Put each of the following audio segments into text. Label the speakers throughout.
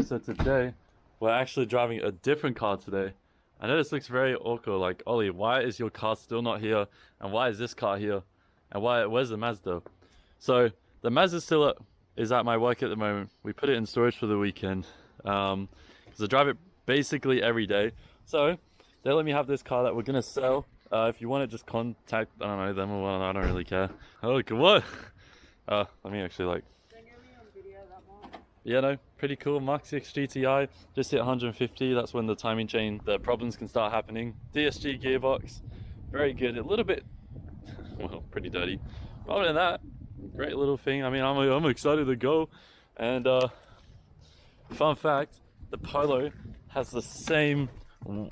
Speaker 1: so today we're actually driving a different car today. I know this looks very awkward, like, Ollie, why is your car still not here? And why is this car here? And where's the Mazda? So the Mazda still is at my work at the moment. We put it in storage for the weekend because I drive it basically every day. So they let me have this car that we're gonna sell. If you want to just contact, I don't know, them or one, I don't really care. Oh, look, what? Let me actually like... Yeah, no, pretty cool. Mk6 Gti, just hit 150. That's when the timing chain, the problems can start happening. DSG gearbox, very good. A little bit, well, pretty dirty. Other than that, great little thing. I mean, I'm excited to go. And fun fact, the Polo has the same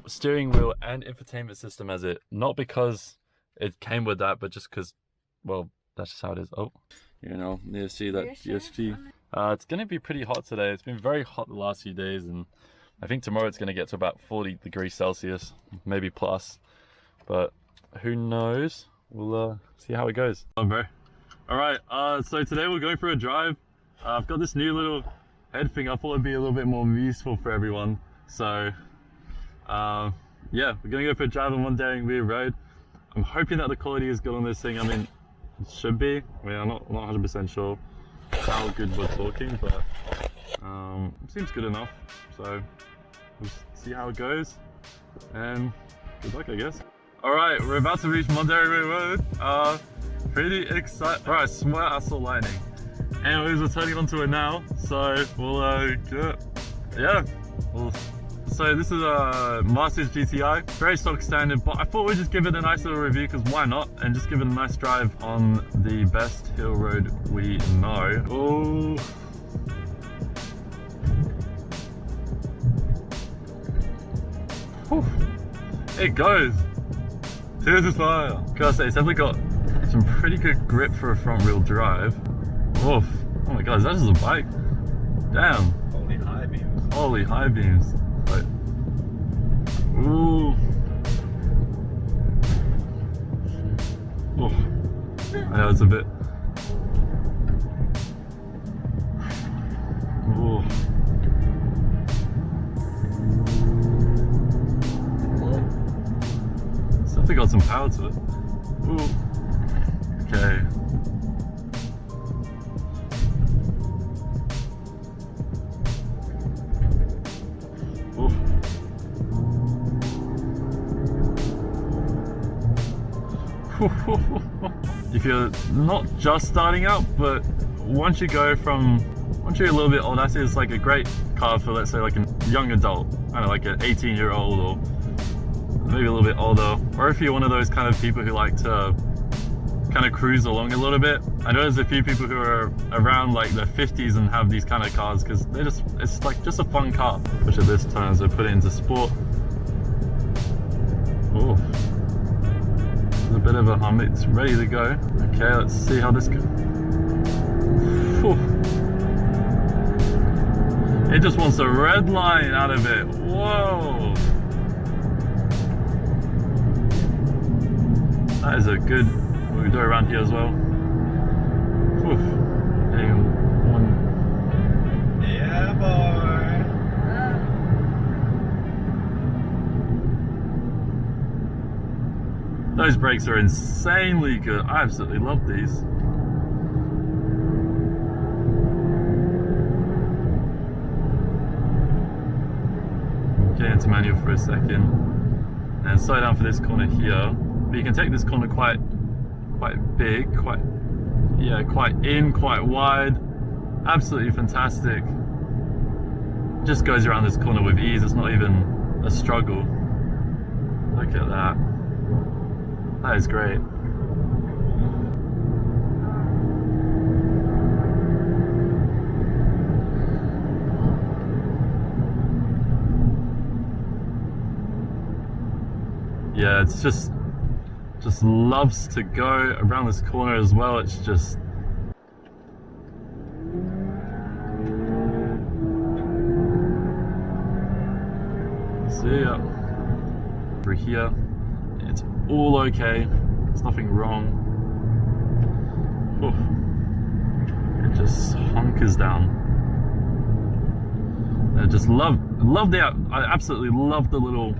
Speaker 1: steering wheel and infotainment system as it. Not because it came with that, but just because, well, that's just how it is. Oh, you know, you see that DSG. It's going to be pretty hot today. It's been very hot the last few days, and I think tomorrow it's going to get to about 40 degrees Celsius, maybe plus, but who knows? We'll see how it goes. Oh, bro. All right, so today we're going for a drive. I've got this new little head thing. I thought it'd be a little bit more useful for everyone. So yeah, we're going to go for a drive on one Daring Weir Road. I'm hoping that the quality is good on this thing. I mean, it should be. I mean, I'm not 100% sure how good we're talking, but it seems good enough. So we'll see how it goes, and good luck, I guess. All right, we're about to reach Monterey Road. Pretty excited. All right, I swear I saw lightning. Anyways, we're turning onto it now, so we'll get, yeah. So this is a Mk6 GTI, very stock standard, but I thought we'd just give it a nice little review because why not, and just give it a nice drive on the best hill road we know. Oh, it goes. Tears of fire. Gotta say, it's definitely got some pretty good grip for a front wheel drive. Oof. Oh my god, is that just a bike? Damn.
Speaker 2: Holy high beams.
Speaker 1: Holy high beams. Like, ooh. Oh, I know it's a bit. Ooh. It's definitely got some power to it. Ooh. Okay. If you're not just starting out, but once you're a little bit older, it's like a great car for, let's say, like a young adult, I don't know, like an 18-year-old or maybe a little bit older, or if you're one of those kind of people who like to kind of cruise along a little bit. I know there's a few people who are around like their 50s and have these kind of cars because it's like just a fun car. Especially at this time, so put it into sport. Oh. A bit of a hum, it's ready to go. Okay, let's see how this goes. It just wants a red line out of it. Whoa! That is a good, we'll do it around here as well.
Speaker 2: Yeah, boy!
Speaker 1: Those brakes are insanely good. I absolutely love these. Get into manual for a second and slow down for this corner here. But you can take this corner quite big, quite in, quite wide. Absolutely fantastic. Just goes around this corner with ease. It's not even a struggle. Look at that. That is great. Yeah, it's just loves to go around this corner as well. It's just see ya. Over here, it's all okay. There's nothing wrong. Oof. It just hunkers down. I just love I absolutely love the little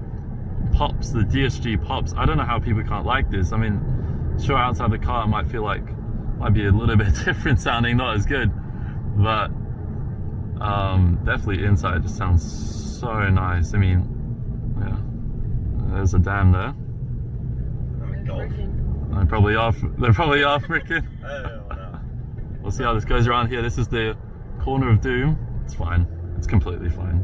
Speaker 1: pops, the DSG pops. I don't know how people can't like this. I mean, sure, outside the car it might feel like, might be a little bit different sounding, not as good, but definitely inside just sounds so nice. I mean, yeah, there's a dam there. They probably are freaking. We'll see how this goes around here. This is the corner of doom. It's fine. It's completely fine.